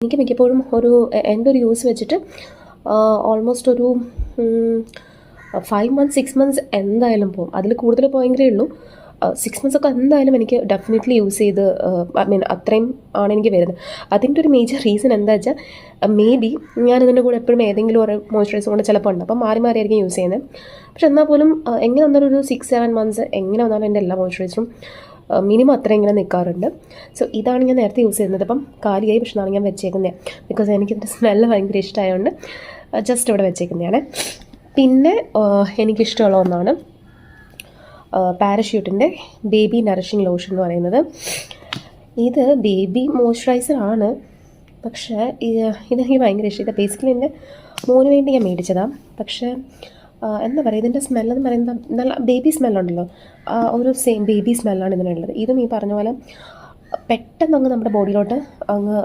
എനിക്ക് മിക്കപ്പോഴും എൻ്റെ ഒരു യൂസ് വെച്ചിട്ട് ഓൾമോസ്റ്റ് ഒരു 5 months 6 months എന്തായാലും പോകും. അതിൽ കൂടുതൽ പോയെങ്കിലേ ഉള്ളൂ. 6 months ഒക്കെ എന്തായാലും എനിക്ക് ഡെഫിനറ്റ്ലി യൂസ് ചെയ്ത് അത്രയും ആണ് എനിക്ക് വരുന്നത്. അതിൻ്റെ ഒരു മേജർ റീസൺ എന്താ വെച്ചാൽ മേ ബി ഞാനിതിൻ്റെ കൂടെ എപ്പോഴും ഏതെങ്കിലും ഒരു മോയ്സ്ചറൈസർ കൊണ്ട് ചിലപ്പോൾ ഉണ്ട്, അപ്പം മാറി മാറിയായിരിക്കും യൂസ് ചെയ്യുന്നത്. പക്ഷെ എന്നാൽ പോലും എങ്ങനെ വന്നാലും ഒരു 6-7 months എങ്ങനെ വന്നാലും എൻ്റെ എല്ലാ മോയ്സ്ചറൈസറും മിനിമം അത്ര ഇങ്ങനെ നിൽക്കാറുണ്ട്. സോ ഇതാണ് ഞാൻ നേരത്തെ യൂസ് ചെയ്യുന്നത്. ഇപ്പം കാലിയായി, പക്ഷെ നാളെ ഞാൻ വെച്ചേക്കുന്നത് ബിക്കോസ് എനിക്കിതിൻ്റെ സ്മെല്ല് ഭയങ്കര ഇഷ്ടമായതുകൊണ്ട് ജസ്റ്റ് ഇവിടെ വെച്ചേക്കുന്നതാണ്. പിന്നെ എനിക്കിഷ്ടമുള്ള ഒന്നാണ് പാരഷ്യൂട്ടിൻ്റെ ബേബി നറിഷിങ് ലോഷൻ എന്ന് പറയുന്നത്. ഇത് ബേബി മോയ്സ്ചറൈസർ ആണ്, പക്ഷേ ഇതെനിക്ക് ഭയങ്കര ഇഷ്ടം. ഇത് ബേസിക്കലി എൻ്റെ മോന് വേണ്ടി ഞാൻ മേടിച്ചതാണ്. പക്ഷേ എന്താ പറയുക, ഇതിൻ്റെ സ്മെല്ലെന്ന് പറയുന്നത് നല്ല ബേബി സ്മെല്ലുണ്ടല്ലോ, ഒരു സെയിം ബേബി സ്മെല്ലാണ് ഇതിനുള്ളത്. ഇതും ഈ പറഞ്ഞ പോലെ പെട്ടെന്ന് അങ്ങ് നമ്മുടെ ബോഡിയിലോട്ട് അങ്ങ്